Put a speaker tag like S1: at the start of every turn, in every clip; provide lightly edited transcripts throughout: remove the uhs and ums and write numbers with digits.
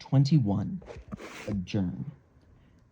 S1: 21. Adjourn.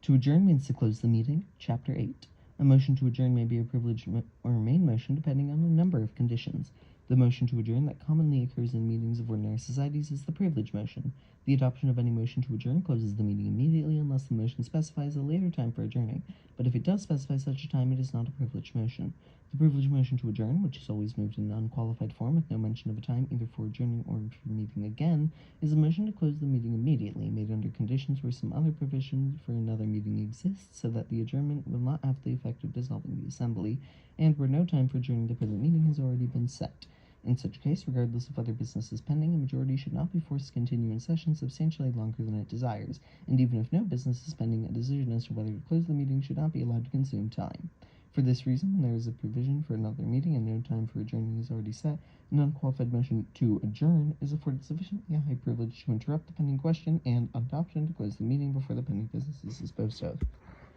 S1: To adjourn means to close the meeting. Chapter 8. A motion to adjourn may be a privileged or main motion depending on a number of conditions. The motion to adjourn that commonly occurs in meetings of ordinary societies is the privilege motion. The adoption of any motion to adjourn closes the meeting immediately unless the motion specifies a later time for adjourning, but if it does specify such a time, it is not a privilege motion. The privilege motion to adjourn, which is always moved in an unqualified form with no mention of a time either for adjourning or for meeting again, is a motion to close the meeting immediately, made under conditions where some other provision for another meeting exists, so that the adjournment will not have the effect of dissolving the assembly, and where no time for adjourning the present meeting has already been set. In such case, regardless of other business is pending, a majority should not be forced to continue in session substantially longer than it desires, and even if no business is pending, a decision as to whether to close the meeting should not be allowed to consume time. For this reason, when there is a provision for another meeting and no time for adjourning is already set, an unqualified motion to adjourn is afforded sufficiently high privilege to interrupt the pending question and adoption to close the meeting before the pending business is disposed of.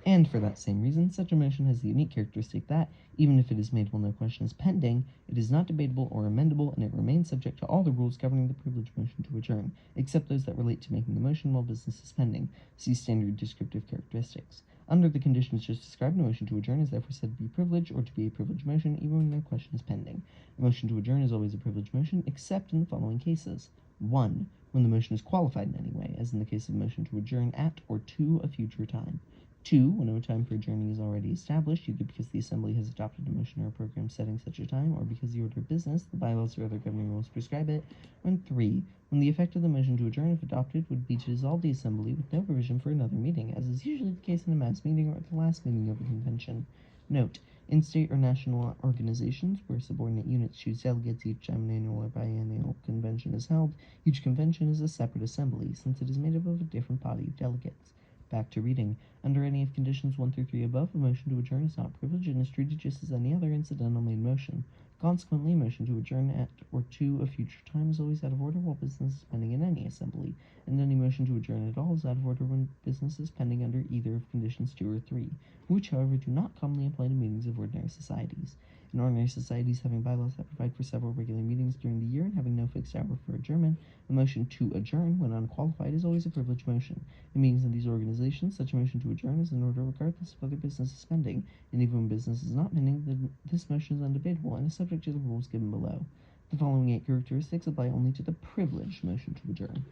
S1: And for that same reason, such a motion has the unique characteristic that, even if it is made while no question is pending, it is not debatable or amendable, and it remains subject to all the rules governing the privilege motion to adjourn, except those that relate to making the motion while business is pending. See standard descriptive characteristics. Under the conditions just described, a motion to adjourn is therefore said to be privileged or to be a privileged motion, even when no question is pending. A motion to adjourn is always a privileged motion, except in the following cases. 1. When the motion is qualified in any way, as in the case of a motion to adjourn at or to a future time. 2. When no time for adjourning is already established, either because the Assembly has adopted a motion or a program setting such a time, or because the order of business, the bylaws, or other governing rules prescribe it. And 3. When the effect of the motion to adjourn, if adopted, would be to dissolve the Assembly with no provision for another meeting, as is usually the case in a mass meeting or at the last meeting of a convention. Note: in state or national organizations where subordinate units choose delegates each time an annual or biennial convention is held, each convention is a separate assembly, since it is made up of a different body of delegates. Back to reading. Under any of conditions 1 through 3 above, a motion to adjourn is not privileged and is treated just as any other incidental main motion. Consequently, a motion to adjourn at or to a future time is always out of order while business is pending in any assembly, and any motion to adjourn at all is out of order when business is pending under either of conditions 2 or 3, which, however, do not commonly apply to meetings of ordinary societies. In ordinary societies having bylaws that provide for several regular meetings during the year and having no fixed hour for adjournment, a motion to adjourn, when unqualified, is always a privileged motion. In meetings in these organizations, such a motion to adjourn is in order regardless of whether business is pending, and even when business is not pending, then this motion is undebatable and is subject to the rules given below. The following 8 characteristics apply only to the privileged motion to adjourn.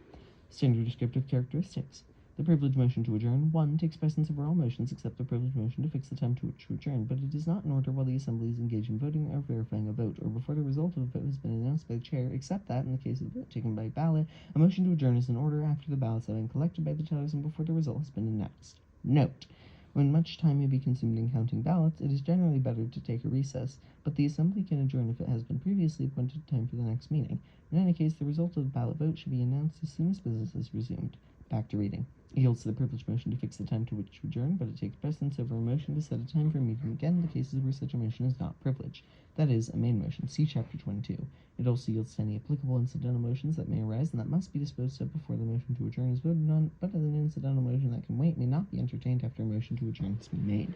S1: Standard descriptive characteristics. The privileged motion to adjourn, 1. Takes precedence over all motions except the privileged motion to fix the time to which to adjourn, but it is not in order while the assembly is engaged in voting or verifying a vote, or before the result of a vote has been announced by the chair, except that, in the case of a vote taken by ballot, a motion to adjourn is in order after the ballots have been collected by the tellers and before the result has been announced. Note: when much time may be consumed in counting ballots, it is generally better to take a recess, but the assembly can adjourn if it has been previously appointed time for the next meeting. In any case, the result of the ballot vote should be announced as soon as business is resumed. Back to reading. It yields to the privileged motion to fix the time to which to adjourn, but it takes precedence over a motion to set a time for a meeting again in the cases where such a motion is not privileged. That is, a main motion. See Chapter 22. It also yields to any applicable incidental motions that may arise and that must be disposed of before the motion to adjourn is voted on, but as an incidental motion that can wait may not be entertained after a motion to adjourn has been made.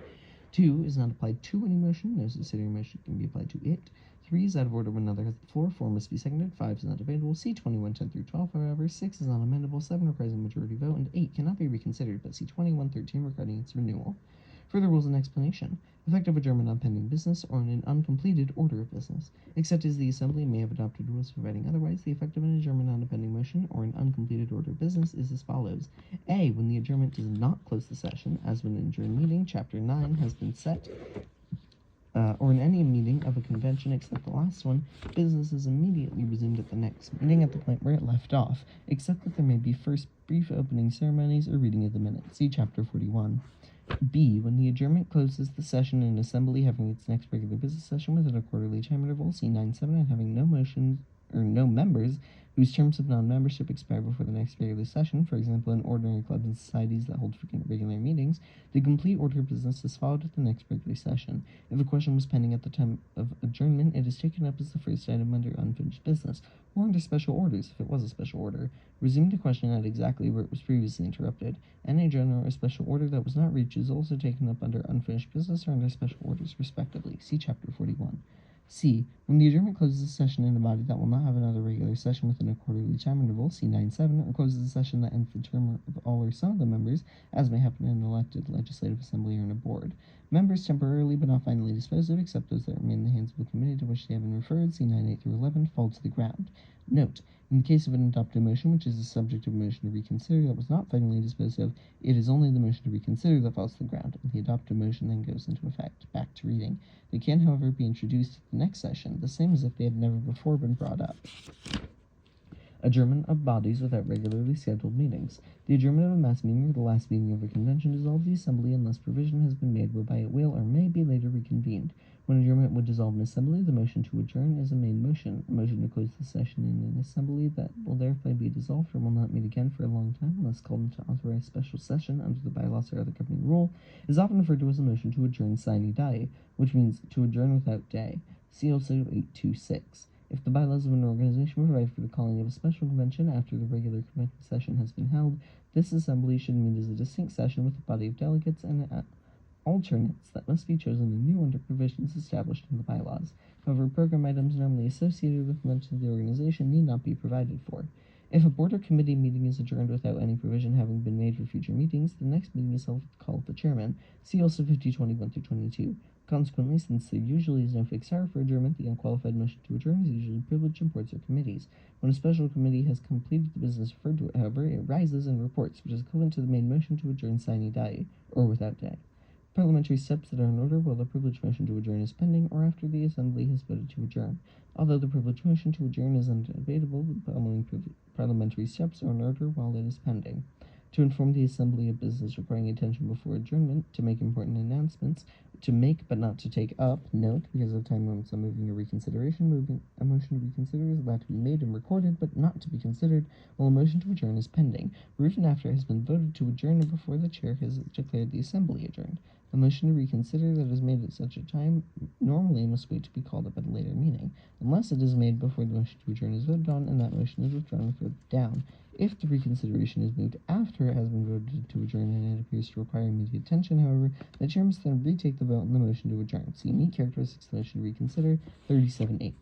S1: 2 is not applied to any motion. No subsidiary motion can be applied to it. 3 is out of order when another has the floor. 4 must be seconded. 5 is not debatable. See 21, 10 through 12, however. 6 is not amendable. 7 requires a majority vote. And 8 cannot be reconsidered, but see 21, 13 regarding its renewal. Further rules and explanation. Effective adjournment on pending business or in an uncompleted order of business. Except as the Assembly may have adopted rules providing otherwise, the effect of an adjournment on a pending motion or an uncompleted order of business is as follows. A. When the adjournment does not close the session, as when an adjourned meeting, Chapter 9, has been set, or in any meeting of a convention except the last one, business is immediately resumed at the next meeting at the point where it left off, except that there may be first brief opening ceremonies or reading of the minutes. See Chapter 41. B. When the adjournment closes the session in an assembly having its next regular business session within a quarterly time interval, see 9-7, and having no motions or no members whose terms of non-membership expire before the next regular session, for example in ordinary clubs and societies that hold frequent regular meetings, the complete order of business is followed at the next regular session. If a question was pending at the time of adjournment, it is taken up as the first item under unfinished business, or under special orders if it was a special order. Resume the question at exactly where it was previously interrupted. Any general or special order that was not reached is also taken up under unfinished business or under special orders, respectively. See Chapter 41. C. When the adjournment closes a session in a body that will not have another regular session within a quarterly time interval, C. 9.7, or closes a session that ends the term of all or some of the members, as may happen in an elected legislative assembly or in a board. Members temporarily but not finally disposed of, except those that remain in the hands of the committee to which they have been referred, C. 9.8 through 11, fall to the ground. Note: in the case of an adopted motion, which is the subject of a motion to reconsider that was not finally disposed of, it is only the motion to reconsider that falls to the ground, and the adopted motion then goes into effect. Back to reading. They can, however, be introduced at the next session, the same as if they had never before been brought up. Adjournment of bodies without regularly scheduled meetings. The adjournment of a mass meeting or the last meeting of a convention dissolves the assembly unless provision has been made whereby it will or may be later reconvened. When adjournment would dissolve an assembly, the motion to adjourn is a main motion. A motion to close the session in an assembly that will thereby be dissolved or will not meet again for a long time unless called into authorized special session under the bylaws or other governing rule is often referred to as a motion to adjourn sine die, which means to adjourn without day. See also 826. If the bylaws of an organization provide for the calling of a special convention after the regular convention session has been held, this assembly should meet as a distinct session with a body of delegates and alternates that must be chosen anew under provisions established in the bylaws. However, program items normally associated with conventions of the organization need not be provided for. If a board or committee meeting is adjourned without any provision having been made for future meetings, the next meeting is held with the call of the chairman. See also 5021 through 22. Consequently, since there usually is no fixed hour for adjournment, the unqualified motion to adjourn is usually privileged in boards or committees. When a special committee has completed the business referred to it, however, it rises and reports, which is equivalent to the main motion to adjourn sine die, or without day. Parliamentary steps that are in order while the privileged motion to adjourn is pending, or after the assembly has voted to adjourn. Although the privileged motion to adjourn is undebatable, the following parliamentary steps are in order while it is pending: to inform the assembly of business requiring attention before adjournment, to make important announcements, to make but not to take up. Note: because of time limits on moving a reconsideration, a motion to reconsider is allowed to be made and recorded but not to be considered while a motion to adjourn is pending, or even after it has been voted to adjourn and before the chair has declared the assembly adjourned. A motion to reconsider that is made at such a time normally must wait to be called up at a later meeting, unless it is made before the motion to adjourn is voted on and that motion is withdrawn and voted down. If the reconsideration is moved after it has been voted to adjourn and it appears to require immediate attention, however, the chair must then retake the vote on the motion to adjourn. See unique characteristics of the motion to reconsider, 37.8.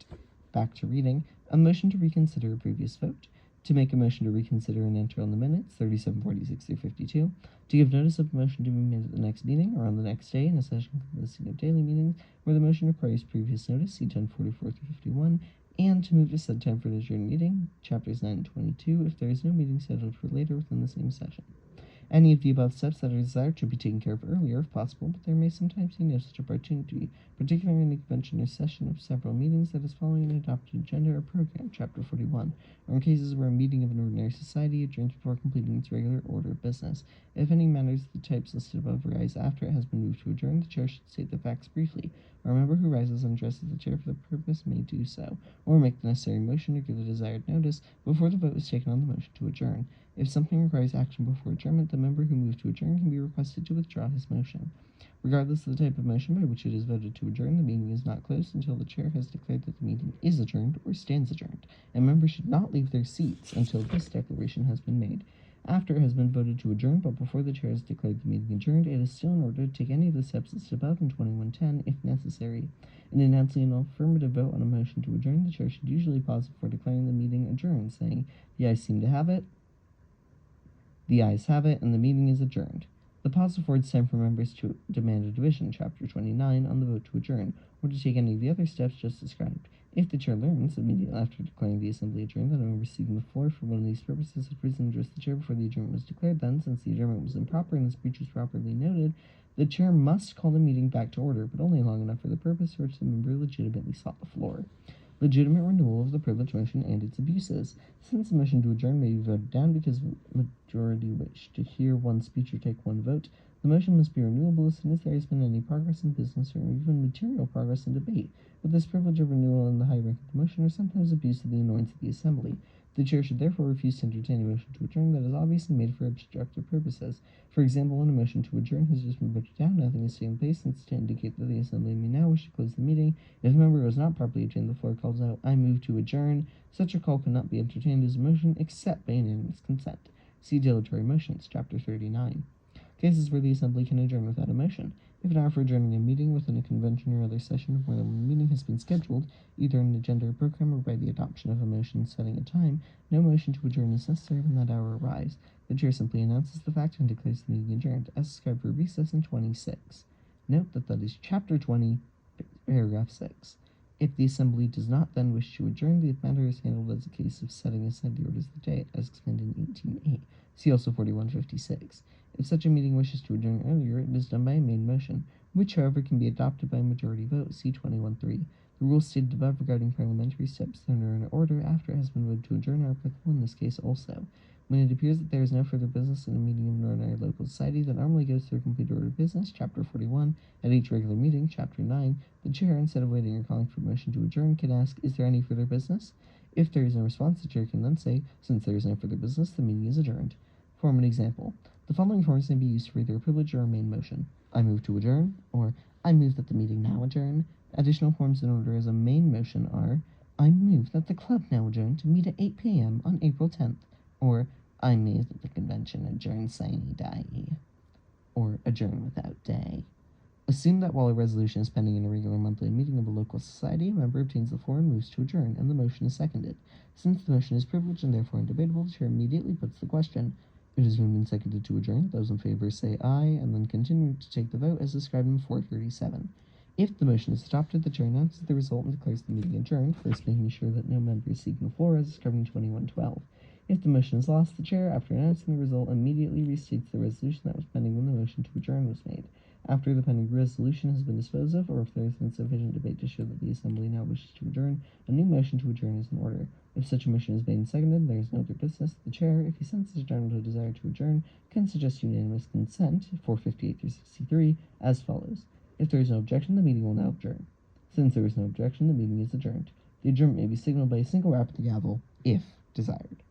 S1: Back to reading. A motion to reconsider a previous vote. To make a motion to reconsider and enter on the minutes, 3746 through 52. To give notice of a motion to be made at the next meeting or on the next day in a session consisting of daily meetings where the motion requires previous notice, see 1044 through 51. And to move to set time for an adjourned meeting, chapters 9 and 22, if there is no meeting scheduled for later within the same session. Any of the above steps that are desired should be taken care of earlier if possible, but there may sometimes be no such opportunity, particularly in a convention or session of several meetings that is following an adopted agenda or program, chapter 41, or in cases where a meeting of an ordinary society adjourns before completing its regular order of business. If any matters of the types listed above arise after it has been moved to adjourn, the chair should state the facts briefly, or a member who rises and addresses the chair for the purpose may do so, or make the necessary motion or give the desired notice before the vote is taken on the motion to adjourn. If something requires action before adjournment, the member who moved to adjourn can be requested to withdraw his motion. Regardless of the type of motion by which it is voted to adjourn, the meeting is not closed until the chair has declared that the meeting is adjourned or stands adjourned, and members should not leave their seats until this declaration has been made. After it has been voted to adjourn, but before the chair has declared the meeting adjourned, it is still in order to take any of the steps listed above in 2110 if necessary. In announcing an affirmative vote on a motion to adjourn, the chair should usually pause before declaring the meeting adjourned, saying, "The ayes seem to have it." The ayes have it, and the meeting is adjourned. The pause affords time for members to demand a division, chapter 29, on the vote to adjourn, or to take any of the other steps just described. If the chair learns, immediately after declaring the assembly adjourned, that a member seeking the floor for one of these purposes had risen and addressed the chair before the adjournment was declared, then, since the adjournment was improper and this breach was properly noted, the chair must call the meeting back to order, but only long enough for the purpose for which the member legitimately sought the floor. Legitimate renewal of the privilege motion and its abuses. Since the motion to adjourn may be voted down because the majority wish to hear one speech or take one vote, the motion must be renewable as soon as there has been any progress in business or even material progress in debate. With this privilege of renewal and the high rank of the motion are sometimes abused to the annoyance of the assembly. The chair should therefore refuse to entertain a motion to adjourn that is obviously made for obstructive purposes. For example, when a motion to adjourn has just been voted down, nothing is taking place since to indicate that the assembly may now wish to close the meeting. If a member who has not properly adjourned the floor calls out, "I move to adjourn," such a call cannot be entertained as a motion except by unanimous consent. See dilatory motions, chapter 39. Cases where the Assembly can adjourn without a motion. If an hour for adjourning a meeting within a convention or other session of more than one meeting has been scheduled, either in an agenda or program or by the adoption of a motion setting a time, no motion to adjourn is necessary when that hour arrives. The chair simply announces the fact and declares the meeting adjourned, as described for recess in 26. Note that is Chapter 20, Paragraph 6. If the Assembly does not then wish to adjourn, the matter is handled as a case of setting aside the orders of the day, as explained in 18A. See also 4156. If such a meeting wishes to adjourn earlier, it is done by a main motion, which, however, can be adopted by a majority vote. See 21.3. The rules stated above regarding parliamentary steps that are in order after it has been voted to adjourn are applicable in this case also. When it appears that there is no further business in a meeting of an ordinary local society that normally goes through a complete order of business, Chapter 41, at each regular meeting, Chapter 9, the chair, instead of waiting or calling for a motion to adjourn, can ask, is there any further business? If there is no response, the chair can then say, since there is no further business, the meeting is adjourned. Form an example. The following forms may be used for either a privilege or a main motion. I move to adjourn, or I move that the meeting now adjourn. Additional forms in order as a main motion are, I move that the club now adjourn to meet at 8 p.m. on April 10th, or I move that the convention adjourn sine die, or adjourn without day. Assume that while a resolution is pending in a regular monthly meeting of a local society, a member obtains the floor and moves to adjourn, and the motion is seconded. Since the motion is privileged and therefore undebatable, the chair immediately puts the question. It is moved and seconded to adjourn. Those in favor say aye, and then continue to take the vote as described in 437. If the motion is adopted, the chair announces the result and declares the meeting adjourned, first making sure that no member is seeking the floor as described in 2112. If the motion is lost, the chair, after announcing the result, immediately restates the resolution that was pending when the motion to adjourn was made. After the pending resolution has been disposed of, or if there has been sufficient debate to show that the Assembly now wishes to adjourn, a new motion to adjourn is in order. If such a motion is made and seconded, there is no other business. The chair, if he senses a general desire to adjourn, can suggest unanimous consent, 458 through 63, as follows. If there is no objection, the meeting will now adjourn. Since there is no objection, the meeting is adjourned. The adjournment may be signaled by a single rap of the gavel, if desired.